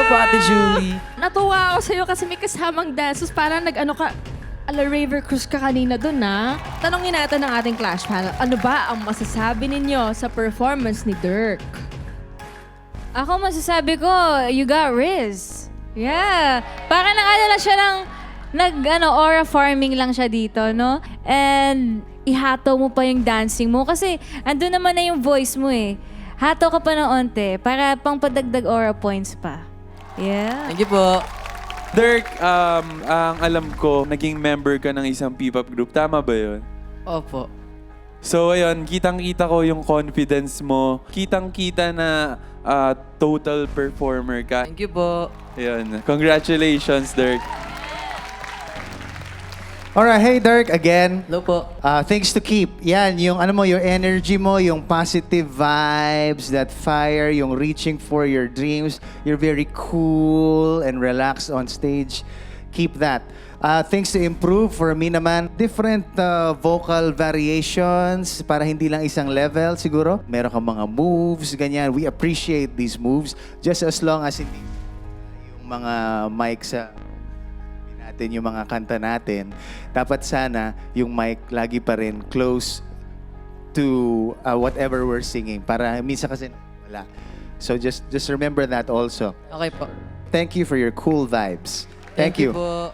po, Ate Julie. Natuwa ako sa'yo kasi may kasamang dances. Parang nag-ano ka, ala Raver Cruz ka kanina dun, ha? Tanongin natin ng ating Clash panel, ano ba ang masasabi ninyo sa performance ni Dirk? Ako masasabi ko, you got Riz. Yeah. Parang lang siya aura farming lang siya dito, no? And ihato mo pa yung dancing mo kasi andun naman na yung voice mo eh. Hato ka pa ng onte para pang padagdag aura points pa. Yeah. Thank you po. Dirk, ang alam ko, naging member ka ng isang P-pop group. Tama ba yun? Opo. So, ayun, kitang-kita ko yung confidence mo. Kitang-kita na total performer ka. Thank you po. Ayun. Congratulations, Dirk. Alright, hey Dirk, again. Hello po. Things to keep. Yan, yung yung energy mo, yung positive vibes, that fire, yung reaching for your dreams. You're very cool and relaxed on stage. Keep that. Things to improve for me naman, different vocal variations para hindi lang isang level siguro. Meron kang mga moves, ganyan. We appreciate these moves just as long as hindi yung mga mic sa natin, yung mga kanta natin, dapat sana yung mic lagi pa rin close to whatever we're singing para minsan kasi wala. So just remember that also. Okay po. Thank you for your cool vibes. Thank you. po.